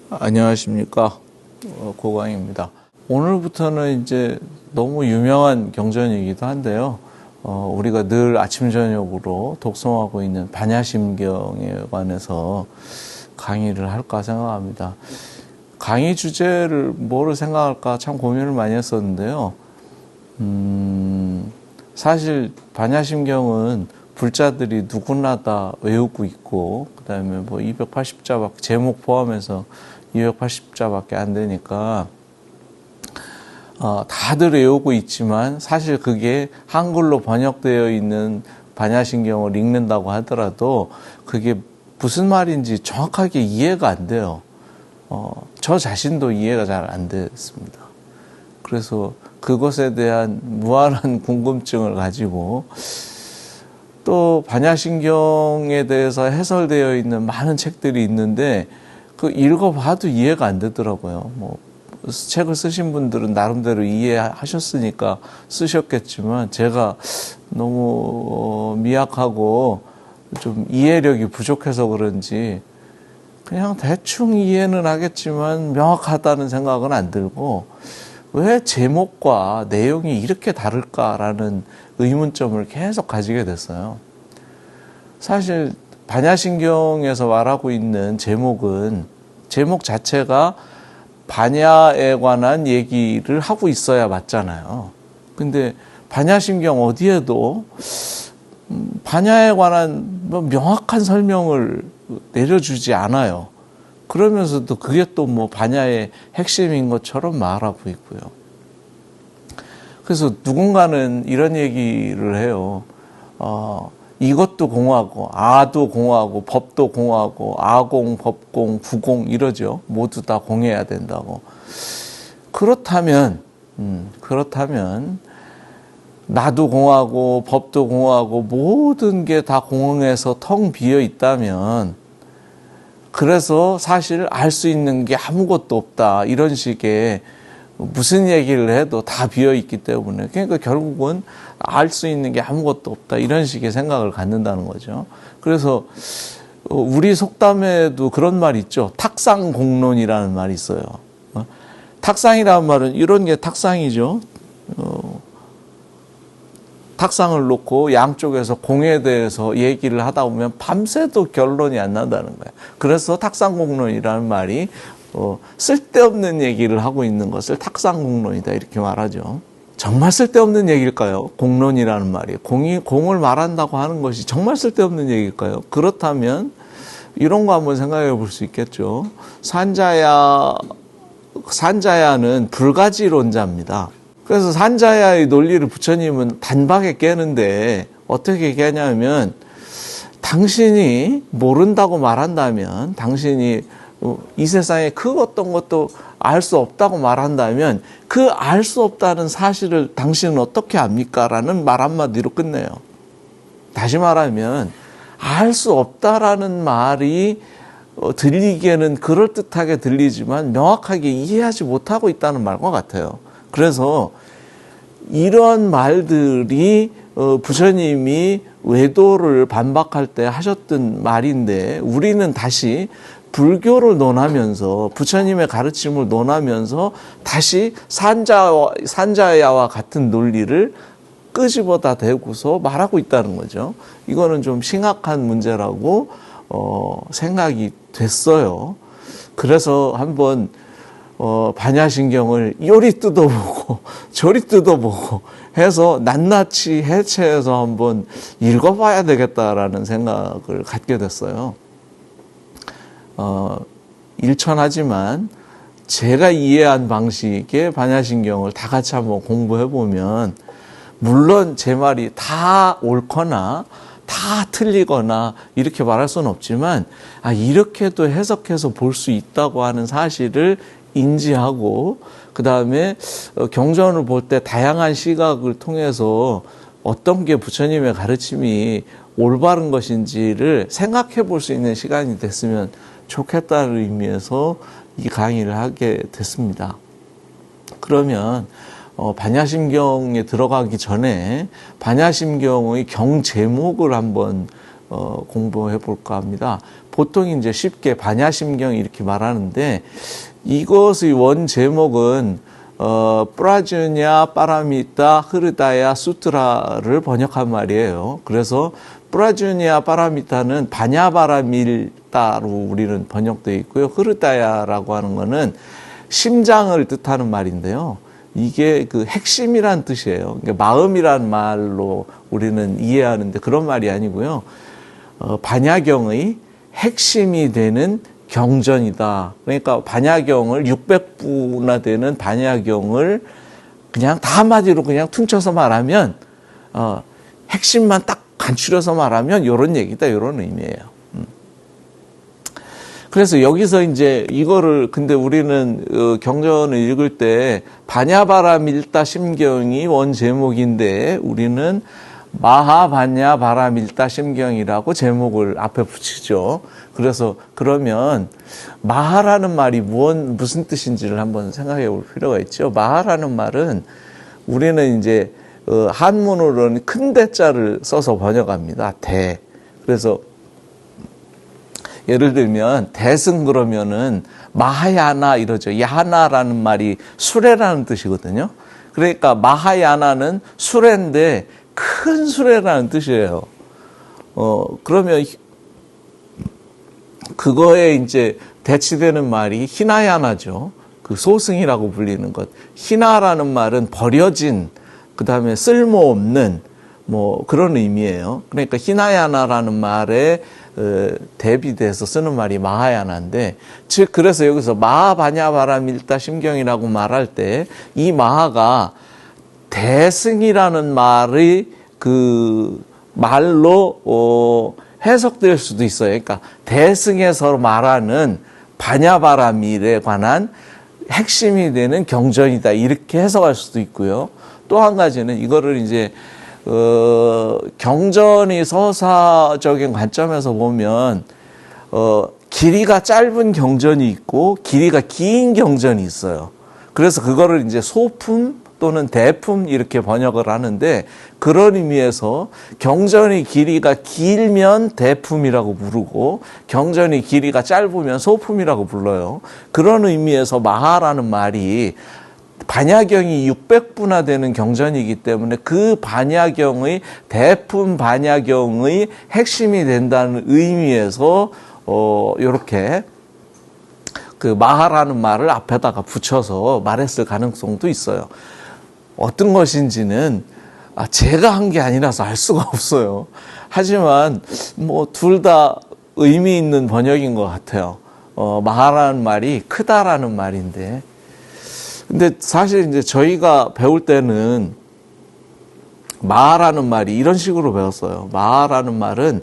안녕하십니까. 고광입니다. 오늘부터는 이제 너무 유명한 경전이기도 한데요. 우리가 늘 아침, 저녁으로 독송하고 있는 반야심경에 관해서 강의를 할까 생각합니다. 강의 주제를 뭐를 생각할까 참 고민을 많이 했었는데요. 사실 반야심경은 불자들이 누구나 다 외우고 있고, 그 다음에 뭐 280자밖에, 제목 포함해서 280자밖에 안 되니까, 다들 외우고 있지만, 사실 그게 한글로 번역되어 있는 반야심경을 읽는다고 하더라도, 그게 무슨 말인지 정확하게 이해가 안 돼요. 저 자신도 이해가 잘 안 됐습니다. 그래서 그것에 대한 무한한 궁금증을 가지고, 또 반야심경에 대해서 해설되어 있는 많은 책들이 있는데 그 읽어봐도 이해가 안 되더라고요. 뭐 책을 쓰신 분들은 나름대로 이해하셨으니까 쓰셨겠지만 제가 너무 미약하고 좀 이해력이 부족해서 그런지 그냥 대충 이해는 하겠지만 명확하다는 생각은 안 들고, 왜 제목과 내용이 이렇게 다를까라는 의문점을 계속 가지게 됐어요. 사실 반야심경에서 말하고 있는 제목은 제목 자체가 반야에 관한 얘기를 하고 있어야 맞잖아요. 근데 반야심경 어디에도 반야에 관한 명확한 설명을 내려주지 않아요. 그러면서도 그게 또 뭐 반야의 핵심인 것처럼 말하고 있고요. 그래서 누군가는 이런 얘기를 해요. 이것도 공하고, 아도 공하고, 법도 공하고, 아공, 법공, 부공 이러죠. 모두 다 공해야 된다고. 그렇다면 나도 공하고, 법도 공하고, 모든 게 다 공해서 텅 비어 있다면, 그래서 사실 알 수 있는 게 아무것도 없다. 이런 식의 무슨 얘기를 해도 다 비어 있기 때문에, 그러니까 결국은 알 수 있는 게 아무것도 없다. 이런 식의 생각을 갖는다는 거죠. 그래서 우리 속담에도 그런 말이 있죠. 탁상공론이라는 말이 있어요. 탁상이라는 말은 이런 게 탁상이죠. 탁상을 놓고 양쪽에서 공에 대해서 얘기를 하다 보면 밤새도 결론이 안 난다는 거예요. 그래서 탁상공론이라는 말이 쓸데없는 얘기를 하고 있는 것을 탁상공론이다 이렇게 말하죠. 정말 쓸데없는 얘기일까요? 공론이라는 말이. 공을 말한다고 하는 것이 정말 쓸데없는 얘기일까요? 그렇다면 이런 거 한번 생각해 볼 수 있겠죠. 산자야는 불가지론자입니다. 그래서 산자야의 논리를 부처님은 단박에 깨는데 어떻게 깨냐면, 당신이 모른다고 말한다면, 당신이 이 세상에 그 어떤 것도 알 수 없다고 말한다면 그 알 수 없다는 사실을 당신은 어떻게 압니까? 라는 말 한마디로 끝내요. 다시 말하면 알 수 없다라는 말이 들리기에는 그럴듯하게 들리지만 명확하게 이해하지 못하고 있다는 말과 같아요. 그래서 이런 말들이 부처님이 외도를 반박할 때 하셨던 말인데, 우리는 다시 불교를 논하면서 부처님의 가르침을 논하면서 다시 산자야와 같은 논리를 끄집어다 대고서 말하고 있다는 거죠. 이거는 좀 심각한 문제라고 생각이 됐어요. 그래서 한번 반야심경을 요리 뜯어보고 저리 뜯어보고 해서 낱낱이 해체해서 한번 읽어봐야 되겠다라는 생각을 갖게 됐어요. 일천하지만 제가 이해한 방식의 반야심경을 다 같이 한번 공부해보면, 물론 제 말이 다 옳거나 다 틀리거나 이렇게 말할 수는 없지만, 이렇게도 해석해서 볼 수 있다고 하는 사실을 인지하고, 그 다음에 경전을 볼 때 다양한 시각을 통해서 어떤 게 부처님의 가르침이 올바른 것인지를 생각해 볼 수 있는 시간이 됐으면 좋겠다는 의미에서 이 강의를 하게 됐습니다. 그러면 반야심경에 들어가기 전에 반야심경의 경 제목을 한번 공부해 볼까 합니다. 보통 이제 쉽게 반야심경 이렇게 말하는데 이것의 원 제목은 프라주냐 파라미타 흐르다야 수트라를 번역한 말이에요. 그래서 프라주냐 파라미타는 바냐바라밀다로 우리는 번역되어 있고요. 흐르다야라고 하는 거는 심장을 뜻하는 말인데요. 이게 그 핵심이란 뜻이에요. 그러니까 마음이란 말로 우리는 이해하는데 그런 말이 아니고요. 반야경의 핵심이 되는 경전이다. 그러니까 반야경을 600부나 되는 반야경을 그냥 다 한마디로 그냥 퉁쳐서 말하면 핵심만 딱 간추려서 말하면 이런 얘기다, 이런 의미예요. 그래서 여기서 이제 이거를 근데 우리는 경전을 읽을 때 바냐바라밀다 심경이 원 제목인데 우리는 마하바냐바라밀다 심경이라고 제목을 앞에 붙이죠. 그래서 그러면 마하라는 말이 무슨 뜻인지를 한번 생각해 볼 필요가 있죠. 마하라는 말은 우리는 이제 한문으로는 큰 대자를 써서 번역합니다. 대. 그래서 예를 들면 대승 그러면은 마하야나 이러죠. 야나라는 말이 수레라는 뜻이거든요. 그러니까 마하야나는 수레인데 큰 수레라는 뜻이에요. 그러면 그거에 이제 대치되는 말이 히나야나죠. 그 소승이라고 불리는 것. 히나라는 말은 버려진, 그 다음에 쓸모없는 뭐 그런 의미예요. 그러니까 히나야나라는 말에 대비돼서 쓰는 말이 마하야나인데, 즉 그래서 여기서 마하바냐바라밀다 심경이라고 말할 때 이 마하가 대승이라는 말의 그 말로 해석될 수도 있어요. 그러니까 대승에서 말하는 바냐바라밀에 관한 핵심이 되는 경전이다, 이렇게 해석할 수도 있고요. 또 한 가지는 이거를 이제 경전이 서사적인 관점에서 보면 길이가 짧은 경전이 있고 길이가 긴 경전이 있어요. 그래서 그거를 이제 소품 또는 대품 이렇게 번역을 하는데, 그런 의미에서 경전의 길이가 길면 대품이라고 부르고 경전의 길이가 짧으면 소품이라고 불러요. 그런 의미에서 마하라는 말이 반야경이 600부나 되는 경전이기 때문에 그 반야경의 대품 반야경의 핵심이 된다는 의미에서 이렇게 그 마하라는 말을 앞에다가 붙여서 말했을 가능성도 있어요. 어떤 것인지는 제가 한 게 아니라서 알 수가 없어요. 하지만 뭐 둘 다 의미 있는 번역인 것 같아요. 마하라는 말이 크다라는 말인데, 근데 사실 이제 저희가 배울 때는 마하라는 말이 이런 식으로 배웠어요. 마하라는 말은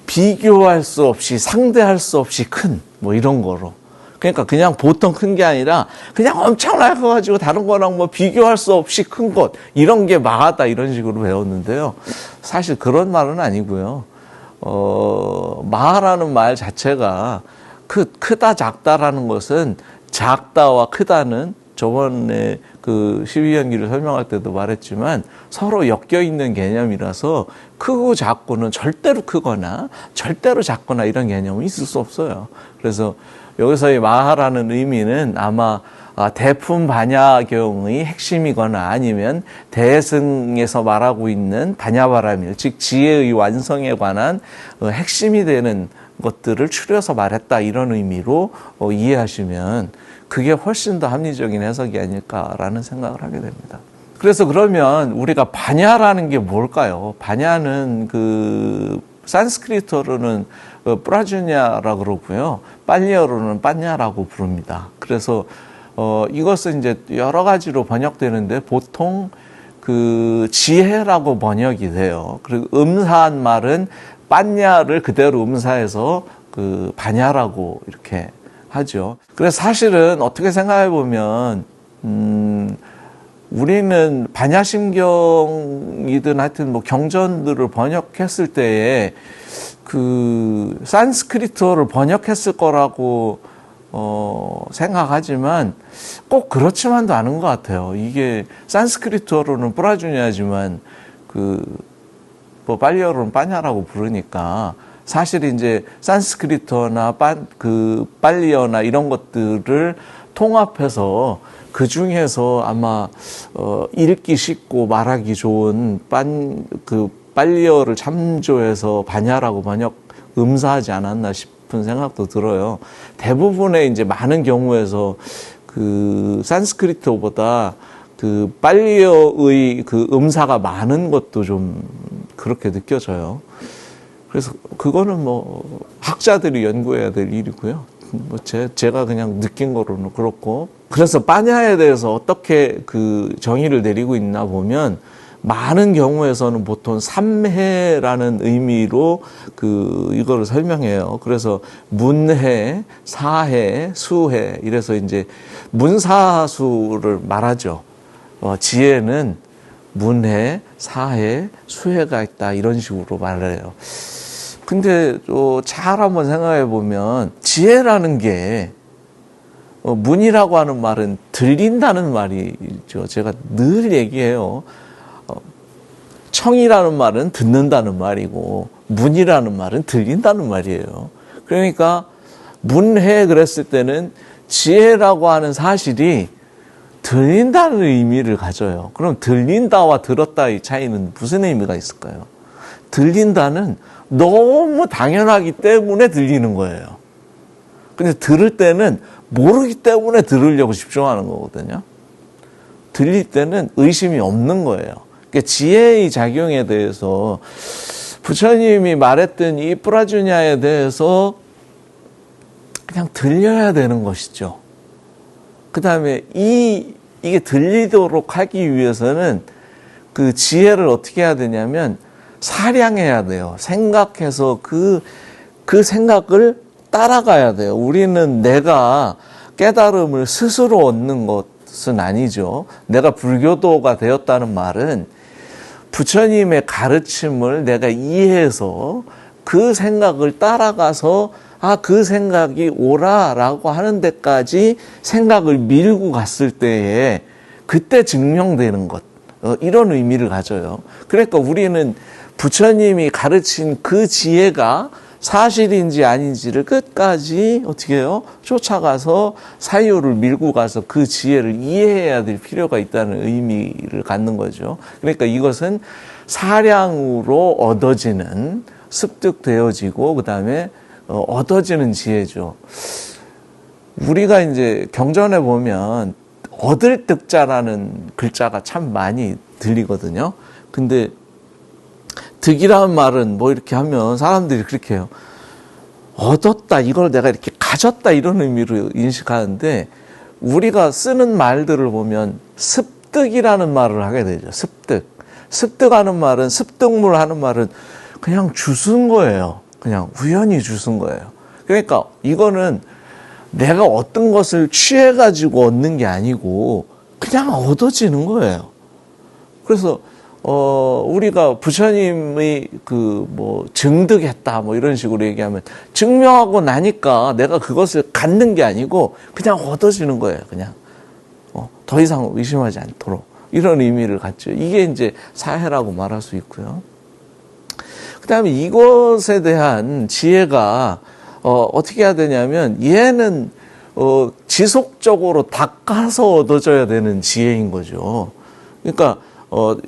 비교할 수 없이, 상대할 수 없이 큰, 뭐 이런 거로. 그러니까 그냥 보통 큰 게 아니라 그냥 엄청나게 커가지고 다른 거랑 뭐 비교할 수 없이 큰 것, 이런 게 마하다, 이런 식으로 배웠는데요. 사실 그런 말은 아니고요. 마하라는 말 자체가 크다 작다라는 것은, 작다와 크다는 저번에 그 12연기를 설명할 때도 말했지만 서로 엮여 있는 개념이라서 크고 작고는 절대로 크거나 절대로 작거나 이런 개념은 있을 수 없어요. 그래서 여기서의 마하라는 의미는 아마 대품 반야경의 핵심이거나 아니면 대승에서 말하고 있는 바냐바라밀, 즉 지혜의 완성에 관한 핵심이 되는 것들을 추려서 말했다, 이런 의미로 이해하시면 그게 훨씬 더 합리적인 해석이 아닐까라는 생각을 하게 됩니다. 그래서 그러면 우리가 바냐라는 게 뭘까요? 바냐는 그 산스크리트어로는 프라주냐라고 그러고요. 빨리어로는 빠냐라고 부릅니다. 그래서 이것은 이제 여러 가지로 번역되는데 보통 그 지혜라고 번역이 돼요. 그리고 음사한 말은 빠냐를 그대로 음사해서 그 바냐라고 이렇게 하죠. 그래서 사실은 어떻게 생각해 보면 우리는 반야심경이든 하여튼 뭐 경전들을 번역했을 때에 그 산스크리트어를 번역했을 거라고 생각하지만 꼭 그렇지만도 않은 것 같아요. 이게 산스크리트어로는 프라주냐지만 그 뭐 빨리어로는 빠냐라고 부르니까 사실 이제 산스크리트어나 빨리어나 이런 것들을 통합해서 그 중에서 아마 읽기 쉽고 말하기 좋은 빨리어를 참조해서 반야라고 번역 음사하지 않았나 싶은 생각도 들어요. 대부분의 이제 많은 경우에서 그 산스크리트어보다 그 빨리어의 그 음사가 많은 것도 좀 그렇게 느껴져요. 그래서 그거는 뭐 학자들이 연구해야 될 일이고요. 뭐 제가 그냥 느낀 거로는 그렇고. 그래서 빠냐에 대해서 어떻게 그 정의를 내리고 있나 보면 많은 경우에서는 보통 삼해라는 의미로 이거를 설명해요. 그래서 문해, 사해, 수해 이래서 이제 문사수를 말하죠. 지혜는 문해, 사해, 수해가 있다 이런 식으로 말을 해요. 근데 잘 한번 생각해 보면 지혜라는 게 문이라고 하는 말은 들린다는 말이죠. 제가 늘 얘기해요. 청이라는 말은 듣는다는 말이고 문이라는 말은 들린다는 말이에요. 그러니까 문해 그랬을 때는 지혜라고 하는 사실이 들린다는 의미를 가져요. 그럼 들린다와 들었다의 차이는 무슨 의미가 있을까요? 들린다는 너무 당연하기 때문에 들리는 거예요. 근데 들을 때는 모르기 때문에 들으려고 집중하는 거거든요. 들릴 때는 의심이 없는 거예요. 그러니까 지혜의 작용에 대해서 부처님이 말했던 이 프라주냐에 대해서 그냥 들려야 되는 것이죠. 그 다음에 이게 들리도록 하기 위해서는 그 지혜를 어떻게 해야 되냐면 사량해야 돼요. 생각해서 그 생각을 따라가야 돼요. 우리는 내가 깨달음을 스스로 얻는 것은 아니죠. 내가 불교도가 되었다는 말은 부처님의 가르침을 내가 이해해서 그 생각을 따라가서 그 생각이 옳아라고 하는 데까지 생각을 밀고 갔을 때에 그때 증명되는 것, 이런 의미를 가져요. 그러니까 우리는 부처님이 가르친 그 지혜가 사실인지 아닌지를 끝까지 어떻게 해요? 쫓아가서 사유를 밀고 가서 그 지혜를 이해해야 될 필요가 있다는 의미를 갖는 거죠. 그러니까 이것은 사량으로 얻어지는, 습득되어지고 그 다음에 얻어지는 지혜죠. 우리가 이제 경전에 보면 얻을 득자라는 글자가 참 많이 들리거든요. 근데 득이라는 말은 뭐 이렇게 하면 사람들이 그렇게 해요. 얻었다, 이걸 내가 이렇게 가졌다 이런 의미로 인식하는데 우리가 쓰는 말들을 보면 습득이라는 말을 하게 되죠. 습득. 습득하는 말은, 습득물 하는 말은 그냥 주순 거예요. 그냥 우연히 주순 거예요. 그러니까 이거는 내가 어떤 것을 취해가지고 얻는 게 아니고 그냥 얻어지는 거예요. 그래서 우리가 부처님의 증득했다 이런 식으로 얘기하면 증명하고 나니까 내가 그것을 갖는 게 아니고 그냥 얻어지는 거예요. 그냥 더 이상 의심하지 않도록 이런 의미를 갖죠. 이게 이제 사해라고 말할 수 있고요. 그 다음에 이것에 대한 지혜가 어떻게 해야 되냐면 얘는 지속적으로 닦아서 얻어져야 되는 지혜인 거죠. 그러니까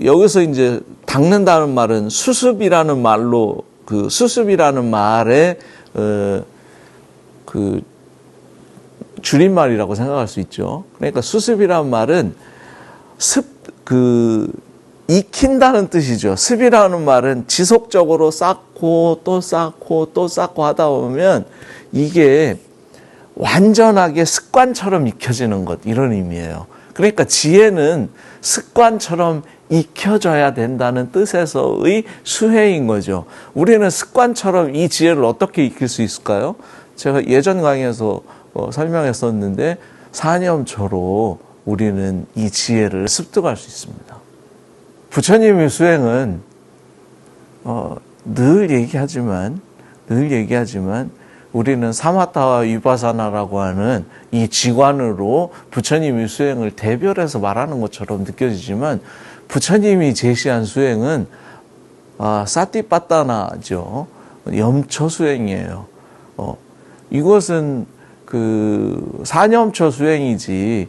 여기서 이제 닦는다는 말은 수습이라는 말로 수습이라는 말의 줄임말이라고 생각할 수 있죠. 그러니까 수습이라는 말은 익힌다는 뜻이죠. 습이라는 말은 지속적으로 쌓고 또 쌓고 또 쌓고 하다 보면 이게 완전하게 습관처럼 익혀지는 것, 이런 의미예요. 그러니까 지혜는 습관처럼 익혀져야 된다는 뜻에서의 수혜인 거죠. 우리는 습관처럼 이 지혜를 어떻게 익힐 수 있을까요? 제가 예전 강의에서 설명했었는데 사념처로 우리는 이 지혜를 습득할 수 있습니다. 부처님의 수행은 늘 얘기하지만 우리는 사마타와 위파사나라고 하는 이 지관으로 부처님의 수행을 대별해서 말하는 것처럼 느껴지지만 부처님이 제시한 수행은 사티파타나죠. 염초 수행이에요. 이것은 사념초 수행이지,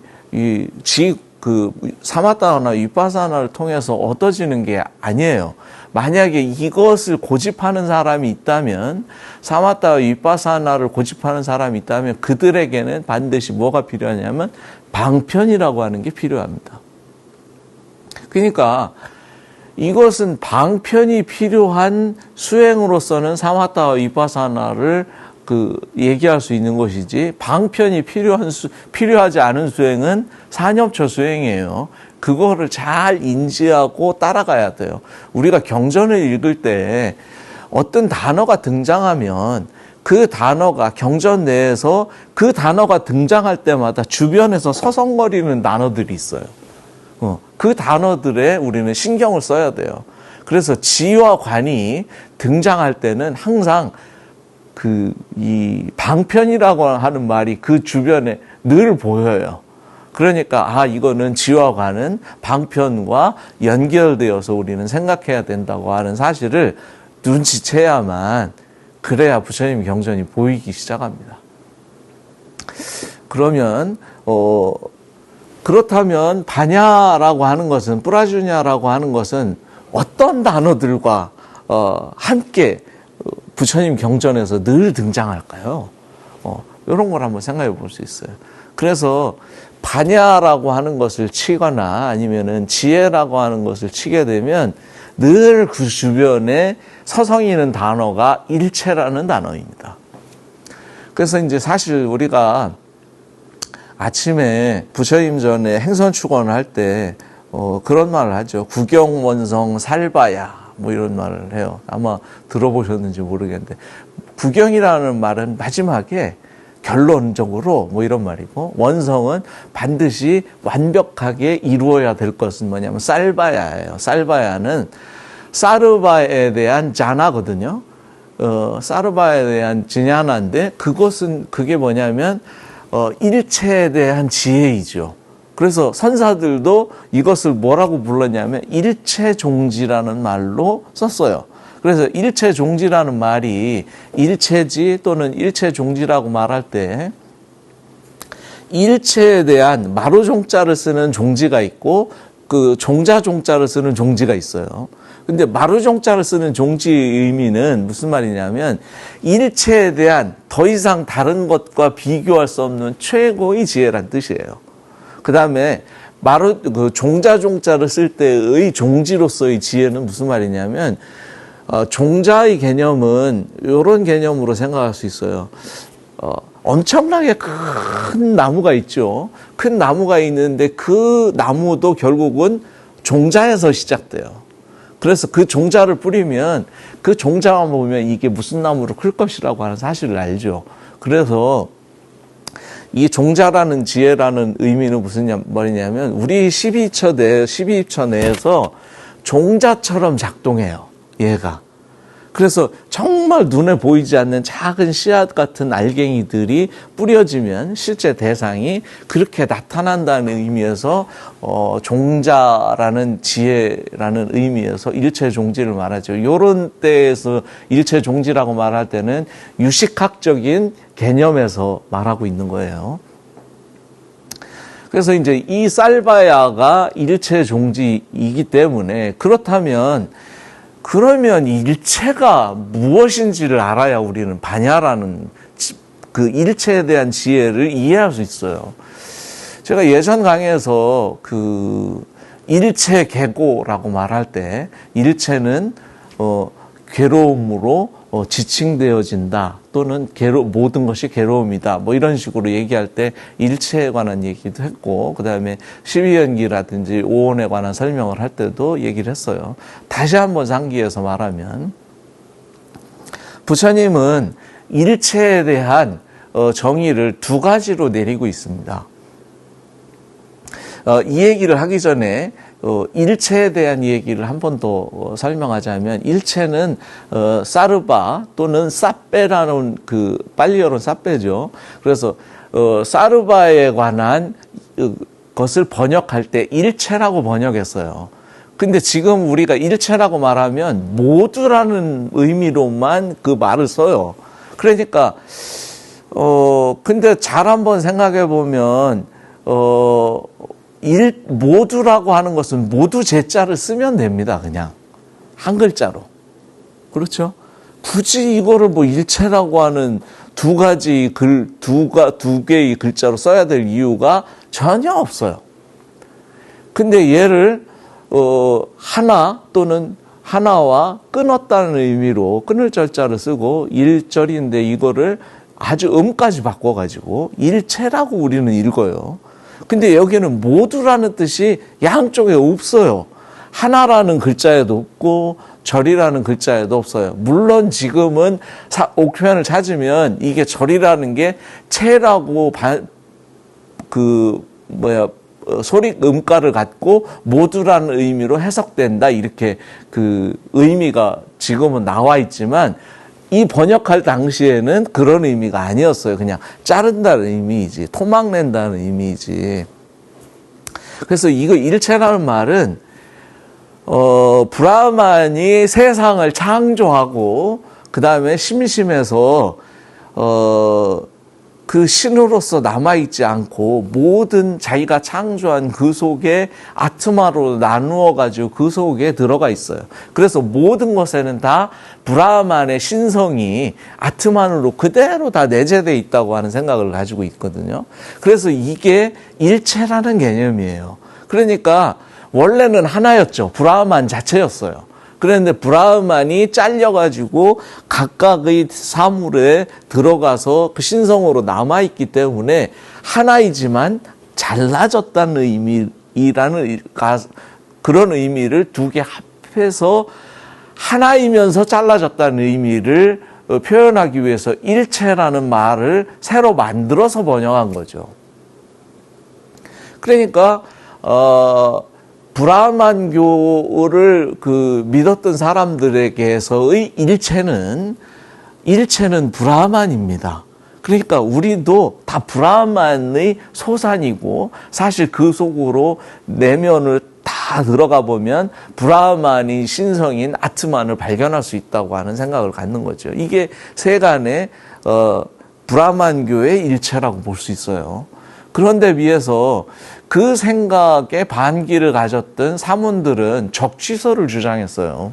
사마타나 위파사나를 통해서 얻어지는 게 아니에요. 만약에 이것을 고집하는 사람이 있다면, 사마타와 위파사나를 고집하는 사람이 있다면 그들에게는 반드시 뭐가 필요하냐면 방편이라고 하는 게 필요합니다. 그러니까 이것은 방편이 필요한 수행으로서는 사마타와 위파사나를 얘기할 수 있는 것이지, 방편이 필요하지 않은 수행은 사념초 수행이에요. 그거를 잘 인지하고 따라가야 돼요. 우리가 경전을 읽을 때 어떤 단어가 등장하면 그 단어가 경전 내에서 그 단어가 등장할 때마다 주변에서 서성거리는 단어들이 있어요. 그 단어들에 우리는 신경을 써야 돼요. 그래서 지와 관이 등장할 때는 항상 이 방편이라고 하는 말이 그 주변에 늘 보여요. 그러니까 이거는 지와 관은 방편과 연결되어서 우리는 생각해야 된다고 하는 사실을 눈치채야만, 그래야 부처님 경전이 보이기 시작합니다. 그러면 그렇다면 바냐라고 하는 것은, 뿌라주냐라고 하는 것은 어떤 단어들과 함께 부처님 경전에서 늘 등장할까요? 이런 걸 한번 생각해 볼 수 있어요. 그래서 바냐라고 하는 것을 치거나 아니면은 지혜라고 하는 것을 치게 되면 늘 그 주변에 서성이는 단어가 일체라는 단어입니다. 그래서 이제 사실 우리가 아침에 부처님 전에 행선 축원을 할 때 그런 말을 하죠. 구경원성 살바야, 뭐 이런 말을 해요. 아마 들어보셨는지 모르겠는데, 구경이라는 말은 마지막에 결론적으로 뭐 이런 말이고, 원성은 반드시 완벽하게 이루어야 될 것은 뭐냐면 쌀바야예요. 쌀바야는 사르바에 대한 자나거든요. 사르바에 대한 지냐나인데, 그게 뭐냐면 일체에 대한 지혜이죠. 그래서 선사들도 이것을 뭐라고 불렀냐면 일체종지라는 말로 썼어요. 그래서 일체종지라는 말이 일체지 또는 일체종지라고 말할 때 일체에 대한 마루종자를 쓰는 종지가 있고 종자종자를 쓰는 종지가 있어요. 근데 마루종자를 쓰는 종지의 의미는 무슨 말이냐면 일체에 대한 더 이상 다른 것과 비교할 수 없는 최고의 지혜란 뜻이에요. 그 다음에 종자종자를 쓸 때의 종지로서의 지혜는 무슨 말이냐면 종자의 개념은 이런 개념으로 생각할 수 있어요. 엄청나게 큰 나무가 있죠. 큰 나무가 있는데 그 나무도 결국은 종자에서 시작돼요. 그래서 그 종자를 뿌리면 그 종자만 보면 이게 무슨 나무로 클 것이라고 하는 사실을 알죠. 그래서 이 종자라는 지혜라는 의미는 무슨 말이냐면 우리 12처 내에서 종자처럼 작동해요. 얘가. 그래서 정말 눈에 보이지 않는 작은 씨앗 같은 알갱이들이 뿌려지면 실제 대상이 그렇게 나타난다는 의미에서 종자라는 지혜라는 의미에서 일체종지를 말하죠. 이런 때에서 일체종지라고 말할 때는 유식학적인 개념에서 말하고 있는 거예요. 그래서 이제 이 쌀바야가 일체종지이기 때문에 그러면 일체가 무엇인지를 알아야 우리는 바냐라는 그 일체에 대한 지혜를 이해할 수 있어요. 제가 예전 강의에서 일체 계고라고 말할 때 일체는 괴로움으로 지칭되어진다 또는 모든 것이 괴로움이다 뭐 이런 식으로 얘기할 때 일체에 관한 얘기도 했고, 그 다음에 십이연기라든지 오온에 관한 설명을 할 때도 얘기를 했어요. 다시 한번 상기해서 말하면 부처님은 일체에 대한 정의를 두 가지로 내리고 있습니다. 이 얘기를 하기 전에 일체에 대한 얘기를 한 번 더 설명하자면, 일체는 사르바 또는 사페라는 빨리어로는 사페죠. 그래서 사르바에 관한 것을 번역할 때 일체라고 번역했어요. 근데 지금 우리가 일체라고 말하면 모두라는 의미로만 그 말을 써요. 그러니까 근데 잘 한번 생각해 보면 모두라고 하는 것은 모두 제자를 쓰면 됩니다. 그냥 한 글자로. 그렇죠? 굳이 이거를 뭐 일체라고 하는 두 개의 글자로 써야 될 이유가 전혀 없어요. 근데 얘를 하나 또는 하나와 끊었다는 의미로 끊을 절자를 쓰고 일절인데 이거를 아주 음까지 바꿔가지고 일체라고 우리는 읽어요. 근데 여기는 모두라는 뜻이 양쪽에 없어요. 하나라는 글자에도 없고 절이라는 글자에도 없어요. 물론 지금은 옥편을 찾으면 이게 절이라는 게 체라고 소리 음가를 갖고 모두라는 의미로 해석된다 이렇게 그 의미가 지금은 나와 있지만 이 번역할 당시에는 그런 의미가 아니었어요. 그냥 자른다는 의미이지, 토막낸다는 의미이지. 그래서 이거 일체라는 말은 브라만이 세상을 창조하고 그 다음에 심심해서 그 신으로서 남아있지 않고 모든 자기가 창조한 그 속에 아트마로 나누어가지고 그 속에 들어가 있어요. 그래서 모든 것에는 다 브라만의 신성이 아트만으로 그대로 다 내재되어 있다고 하는 생각을 가지고 있거든요. 그래서 이게 일체라는 개념이에요. 그러니까 원래는 하나였죠. 브라만 자체였어요. 그런데 브라만이 잘려가지고 각각의 사물에 들어가서 그 신성으로 남아있기 때문에 하나이지만 잘라졌다는 의미라는 그런 의미를 두 개 합해서 하나이면서 잘라졌다는 의미를 표현하기 위해서 일체라는 말을 새로 만들어서 번역한 거죠. 그러니까 브라만교를 믿었던 사람들에게서의 일체는 브라만입니다. 그러니까 우리도 다 브라만의 소산이고 사실 그 속으로 내면을 다 들어가 보면 브라만이 신성인 아트만을 발견할 수 있다고 하는 생각을 갖는 거죠. 이게 세간의 브라만교의 일체라고 볼 수 있어요. 그런데 비해서 그 생각에 반기를 가졌던 사문들은 적취설을 주장했어요.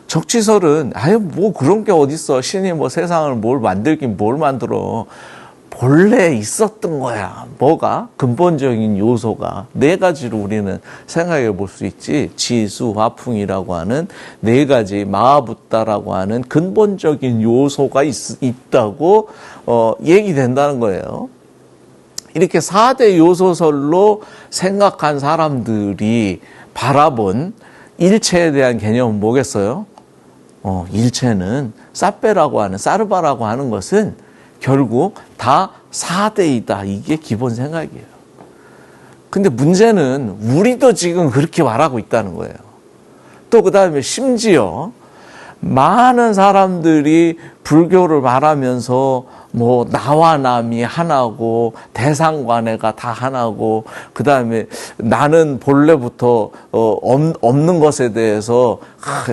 적취설은 뭐 그런 게 어딨어. 신이 뭐 세상을 뭘 만들긴 뭘 만들어. 본래 있었던 거야. 뭐가? 근본적인 요소가 네 가지로 우리는 생각해 볼 수 있지. 지수, 화풍이라고 하는 네 가지, 마하붓다라고 하는 근본적인 요소가 있다고 얘기된다는 거예요. 이렇게 4대 요소설로 생각한 사람들이 바라본 일체에 대한 개념은 뭐겠어요? 일체는 사르바라고 하는 것은 결국 다 4대이다. 이게 기본 생각이에요. 근데 문제는 우리도 지금 그렇게 말하고 있다는 거예요. 또 그 다음에 심지어 많은 사람들이 불교를 말하면서 뭐 나와 남이 하나고 대상관해가 다 하나고 그 다음에 나는 본래부터 없는 것에 대해서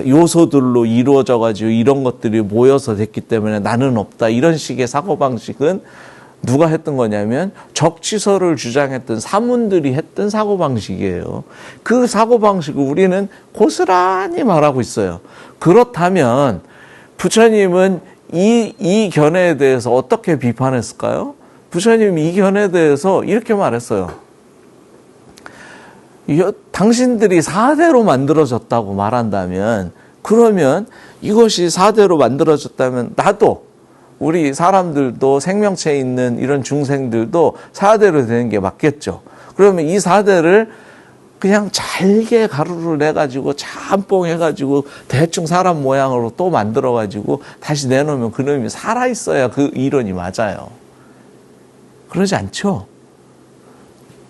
요소들로 이루어져 가지고 이런 것들이 모여서 됐기 때문에 나는 없다 이런 식의 사고방식은 누가 했던 거냐면 적취설을 주장했던 사문들이 했던 사고방식이에요. 그 사고방식을 우리는 고스란히 말하고 있어요. 그렇다면 부처님은 이 견해에 대해서 어떻게 비판했을까요? 부처님이 이 견해에 대해서 이렇게 말했어요. 당신들이 4대로 만들어졌다고 말한다면 그러면 이것이 4대로 만들어졌다면 나도 우리 사람들도 생명체에 있는 이런 중생들도 4대로 되는 게 맞겠죠. 그러면 이 4대를 그냥 잘게 가루를 내가지고 짬뽕 해가지고 대충 사람 모양으로 또 만들어가지고 다시 내놓으면 그놈이 살아있어야 그 이론이 맞아요. 그러지 않죠?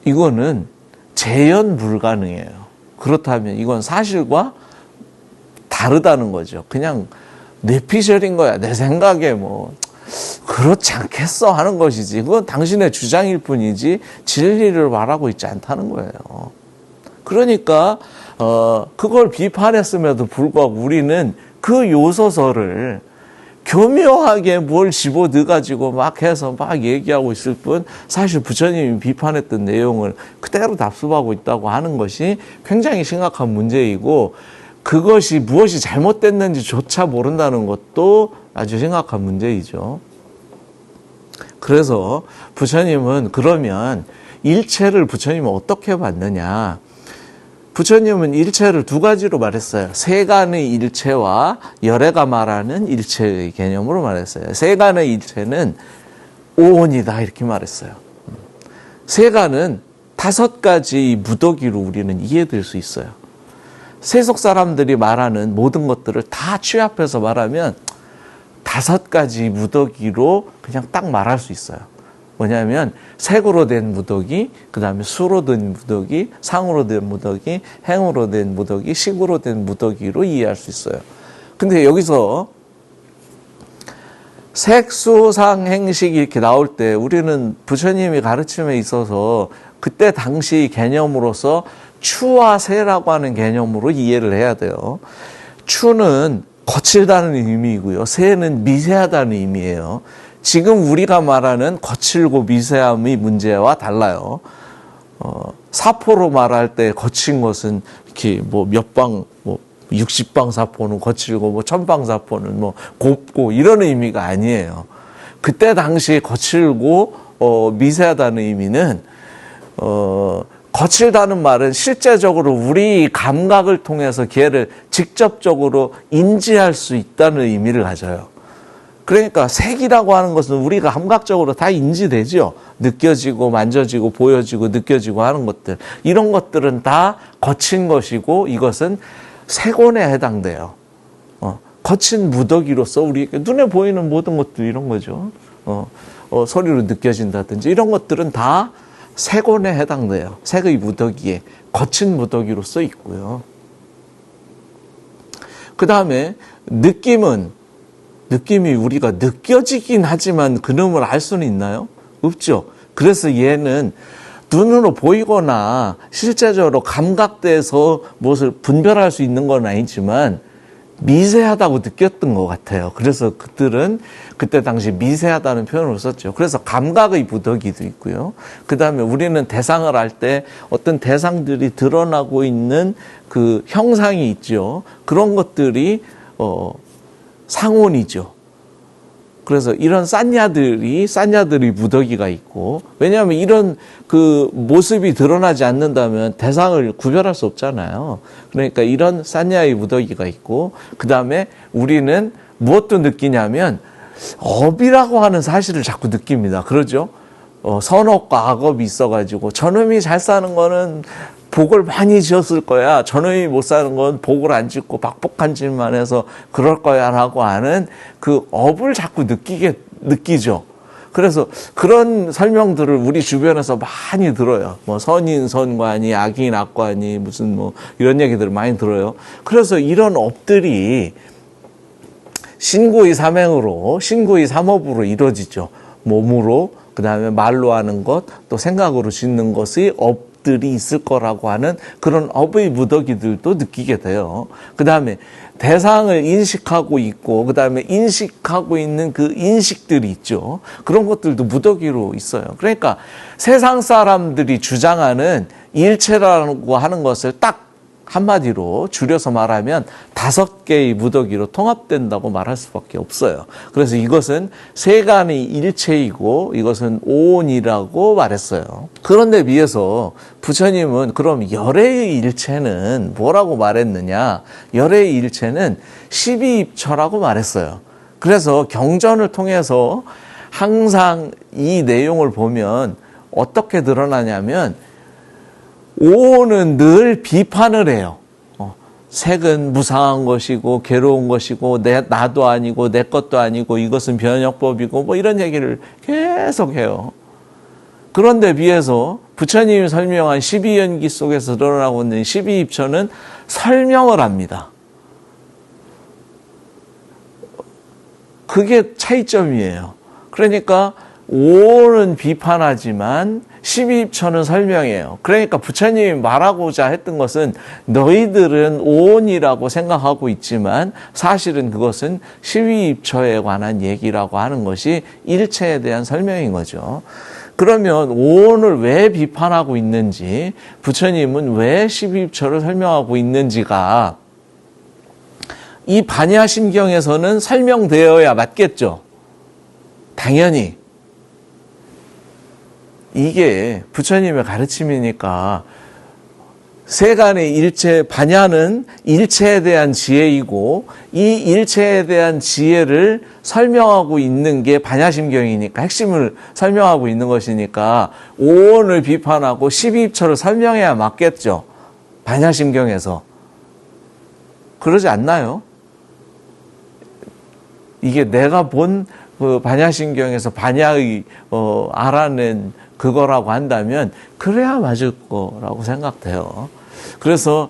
이거는 재현 불가능해요. 그렇다면 이건 사실과 다르다는 거죠. 그냥 뇌피셜인 거야. 내 생각에 뭐 그렇지 않겠어 하는 것이지. 그건 당신의 주장일 뿐이지 진리를 말하고 있지 않다는 거예요. 그러니까 그걸 비판했음에도 불구하고 우리는 그 요소서를 교묘하게 뭘 집어넣어가지고 막 해서 막 얘기하고 있을 뿐 사실 부처님이 비판했던 내용을 그대로 답습하고 있다고 하는 것이 굉장히 심각한 문제이고 그것이 무엇이 잘못됐는지조차 모른다는 것도 아주 심각한 문제이죠. 그래서 부처님은 그러면 일체를 부처님은 어떻게 봤느냐. 부처님은 일체를 두 가지로 말했어요. 세간의 일체와 열애가 말하는 일체의 개념으로 말했어요. 세간의 일체는 오온이다 이렇게 말했어요. 세간은 5가지 무더기로 우리는 이해될 수 있어요. 세속 사람들이 말하는 모든 것들을 다 취합해서 말하면 5가지 무더기로 그냥 딱 말할 수 있어요. 뭐냐면 색으로 된 무더기, 그 다음에 수로 된 무더기, 상으로 된 무더기, 행으로 된 무더기, 식으로 된 무더기로 이해할 수 있어요. 근데 여기서 색, 수, 상, 행식 이렇게 나올 때 우리는 부처님이 가르침에 있어서 그때 당시 개념으로서 추와 세라고 하는 개념으로 이해를 해야 돼요. 추는 거칠다는 의미이고요. 세는 미세하다는 의미예요. 지금 우리가 말하는 거칠고 미세함의 문제와 달라요. 사포로 말할 때 거친 것은 이렇게 뭐 몇 방, 뭐 60방 사포는 거칠고 뭐 1000방 사포는 뭐 곱고 이런 의미가 아니에요. 그때 당시 거칠고 미세하다는 의미는 거칠다는 말은 실제적으로 우리 감각을 통해서 걔를 직접적으로 인지할 수 있다는 의미를 가져요. 그러니까 색이라고 하는 것은 우리가 감각적으로 다 인지되죠. 느껴지고 만져지고 보여지고 느껴지고 하는 것들. 이런 것들은 다 거친 것이고 이것은 색온에 해당돼요. 거친 무더기로서 우리에게 눈에 보이는 모든 것도 이런 거죠. 소리로 느껴진다든지 이런 것들은 다 색온에 해당돼요. 색의 무더기에 거친 무더기로서 있고요. 그 다음에 느낌이 우리가 느껴지긴 하지만 그놈을 알 수는 있나요? 없죠. 그래서 얘는 눈으로 보이거나 실제적으로 감각돼서 무엇을 분별할 수 있는 건 아니지만 미세하다고 느꼈던 것 같아요. 그래서 그들은 그때 당시 미세하다는 표현을 썼죠. 그래서 감각의 무더기도 있고요. 그 다음에 우리는 대상을 할 때 어떤 대상들이 드러나고 있는 그 형상이 있죠. 그런 것들이 상온이죠. 그래서 이런 싼냐들이 무더기가 있고, 왜냐하면 이런 그 모습이 드러나지 않는다면 대상을 구별할 수 없잖아요. 그러니까 이런 싼냐의 무더기가 있고, 그 다음에 우리는 무엇도 느끼냐면 업이라고 하는 사실을 자꾸 느낍니다. 그러죠? 선업과 악업이 있어가지고 저놈이 잘 사는 거는 복을 많이 지었을 거야. 저놈이 못 사는 건 복을 안 짓고 박복한 짓만 해서 그럴 거야 라고 하는 그 업을 자꾸 느끼죠. 그래서 그런 설명들을 우리 주변에서 많이 들어요. 뭐 선인 선관이, 악인 악관이, 무슨 뭐 이런 얘기들을 많이 들어요. 그래서 이런 업들이 신구의 삼행으로, 신구의 삼업으로 이루어지죠. 몸으로, 그 다음에 말로 하는 것, 또 생각으로 짓는 것의 업들이 있을 거라고 하는 그런 업의 무더기들도 느끼게 돼요. 그 다음에 대상을 인식하고 있고, 그 다음에 인식하고 있는 그 인식들이 있죠. 그런 것들도 무더기로 있어요. 그러니까 세상 사람들이 주장하는 일체라고 하는 것을 딱 한마디로 줄여서 말하면 5개의 무더기로 통합된다고 말할 수밖에 없어요. 그래서 이것은 세간의 일체이고 이것은 오온이라고 말했어요. 그런데 비해서 부처님은 그럼 열애의 일체는 뭐라고 말했느냐? 열애의 일체는 12입처라고 말했어요. 그래서 경전을 통해서 항상 이 내용을 보면 어떻게 드러나냐면 오온은 늘 비판을 해요. 색은 무상한 것이고 괴로운 것이고 나도 아니고 내 것도 아니고 이것은 변혁법이고 뭐 이런 얘기를 계속 해요. 그런데 비해서 부처님이 설명한 12연기 속에서 드러나고 있는 12입처는 설명을 합니다. 그게 차이점이에요. 그러니까 오온은 비판하지만 12입처는 설명해요. 그러니까 부처님이 말하고자 했던 것은 너희들은 오온이라고 생각하고 있지만 사실은 그것은 12입처에 관한 얘기라고 하는 것이 일체에 대한 설명인 거죠. 그러면 오온을 왜 비판하고 있는지, 부처님은 왜 12입처를 설명하고 있는지가 이 반야심경에서는 설명되어야 맞겠죠. 당연히. 이게 부처님의 가르침이니까 세간의 일체, 반야는 일체에 대한 지혜이고 이 일체에 대한 지혜를 설명하고 있는 게 반야심경이니까 핵심을 설명하고 있는 것이니까 오온을 비판하고 12입처를 설명해야 맞겠죠. 반야심경에서. 그러지 않나요? 이게 내가 본 그 반야심경에서 반야의 알아낸 그거라고 한다면 그래야 맞을 거라고 생각돼요. 그래서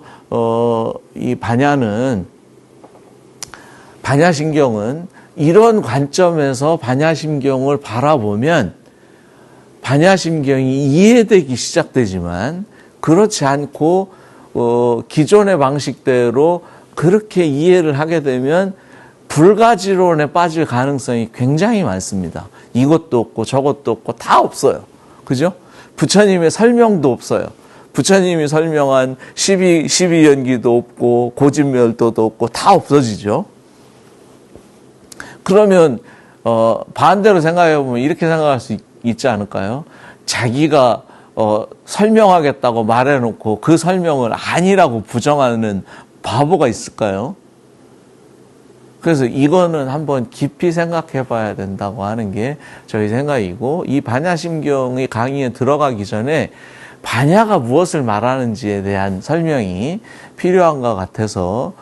이 반야심경은 이런 관점에서 반야심경을 바라보면 반야심경이 이해되기 시작되지만 그렇지 않고 기존의 방식대로 그렇게 이해를 하게 되면 불가지론에 빠질 가능성이 굉장히 많습니다. 이것도 없고 저것도 없고 다 없어요. 그죠? 부처님의 설명도 없어요. 부처님이 설명한 12연기도 없고 고진멸도도 없고 다 없어지죠. 그러면 반대로 생각해 보면 이렇게 생각할 수 있지 않을까요? 자기가 설명하겠다고 말해놓고 그 설명을 아니라고 부정하는 바보가 있을까요? 그래서 이거는 한번 깊이 생각해 봐야 된다고 하는 게 저희 생각이고, 이 반야심경의 강의에 들어가기 전에 반야가 무엇을 말하는지에 대한 설명이 필요한 것 같아서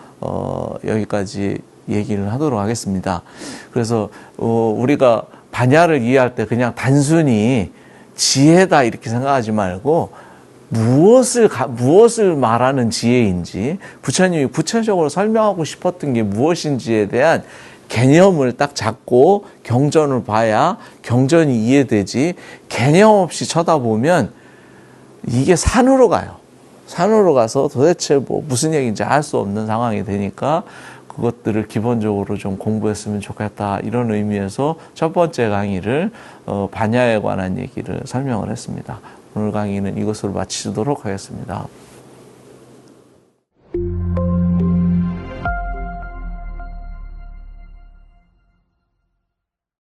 여기까지 얘기를 하도록 하겠습니다. 그래서 우리가 반야를 이해할 때 그냥 단순히 지혜다 이렇게 생각하지 말고 무엇을 말하는 지혜인지, 부처님이 구체적으로 설명하고 싶었던 게 무엇인지에 대한 개념을 딱 잡고 경전을 봐야 경전이 이해되지, 개념 없이 쳐다보면 이게 산으로 가요. 산으로 가서 도대체 무슨 얘기인지 알 수 없는 상황이 되니까 그것들을 기본적으로 좀 공부했으면 좋겠다, 이런 의미에서 첫 번째 강의를 반야에 관한 얘기를 설명을 했습니다. 오늘 강의는 이것으로 마치도록 하겠습니다.